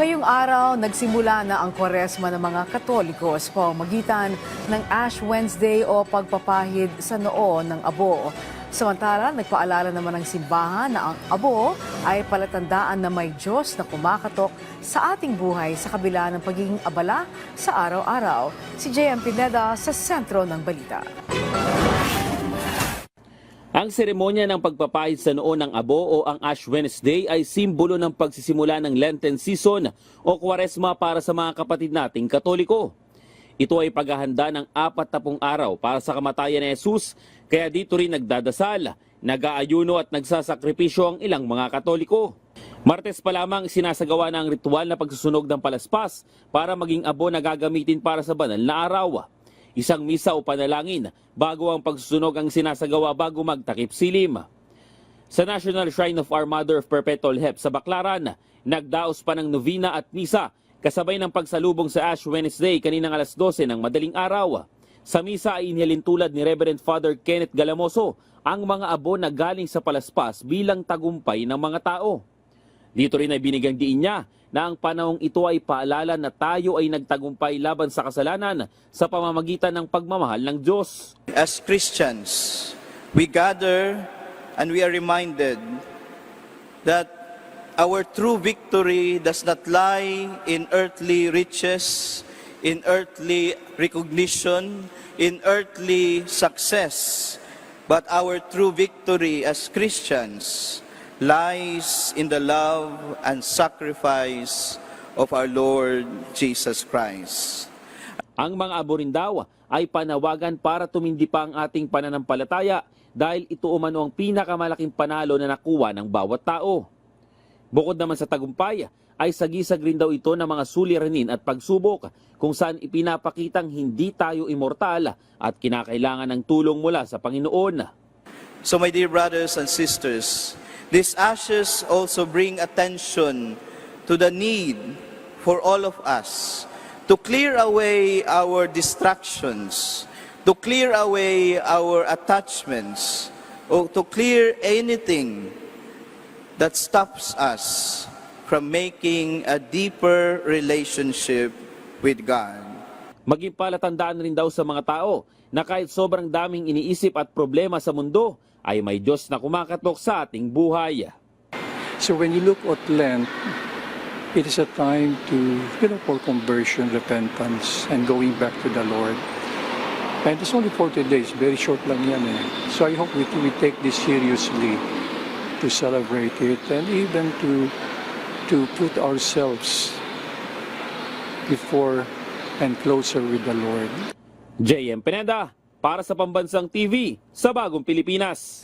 Ngayong araw, nagsimula na ang Kwaresma ng mga Katoliko sa pamamagitan ng Ash Wednesday o pagpapahid sa noo ng abo. Samantala, nagpaalala naman ng simbahan na ang abo ay palatandaan na may Diyos na kumakatok sa ating buhay sa kabila ng pagiging abala sa araw-araw. Si JM Pineda sa sentro ng balita. Ang seremonya ng pagpapahid sa noo ng abo o ang Ash Wednesday ay simbolo ng pagsisimula ng Lenten season o Kwaresma para sa mga kapatid nating Katoliko. Ito ay paghahanda ng 40 araw para sa kamatayan ni Jesus, kaya dito rin nagdadasal, nag-aayuno at nagsasakripisyo ang ilang mga Katoliko. Martes pa lamang sinasagawa na ang ritual na pagsusunog ng palaspas para maging abo na gagamitin para sa banal na araw. Isang misa o panalangin bago ang pagsusunog ang sinasagawa bago magtakip silim. Sa National Shrine of Our Mother of Perpetual Help sa Baclaran, nagdaos pa ng novena at misa kasabay ng pagsalubong sa Ash Wednesday kaninang alas 12 ng madaling araw. Sa misa ay inhalin tulad ni Reverend Father Kenneth Galamoso ang mga abo na galing sa palaspas bilang tagumpay ng mga tao. Dito rin ay binigyang diin niya na ang panahong ito ay paalala na tayo ay nagtagumpay laban sa kasalanan sa pamamagitan ng pagmamahal ng Diyos. As Christians, we gather and we are reminded that our true victory does not lie in earthly riches, in earthly recognition, in earthly success, but our true victory as Christians lies in the love and sacrifice of our Lord Jesus Christ. Ang mga abo rin daw ay panawagan para tumindi pa ang ating pananampalataya dahil ito umano ang pinakamalaking panalo na nakuha ng bawat tao. Bukod naman sa tagumpay, ay sagisag rin daw ito ng mga suliranin at pagsubok kung saan ipinapakitang hindi tayo immortal at kinakailangan ng tulong mula sa Panginoon. So my dear brothers and sisters, these ashes also bring attention to the need for all of us to clear away our distractions, to clear away our attachments, or to clear anything that stops us from making a deeper relationship with God. Maging palatandaan rin daw sa mga tao na kahit sobrang daming iniisip at problema sa mundo, ay may Diyos na kumakatok sa ating buhay. So when you look at Lent, it is a time to, for conversion, repentance, and going back to the Lord. And it's only 40 days, very short lang yan eh. So I hope we take this seriously to celebrate it and even to put ourselves before and closer with the Lord. JM Pineda, para sa Pambansang TV, sa Bagong Pilipinas.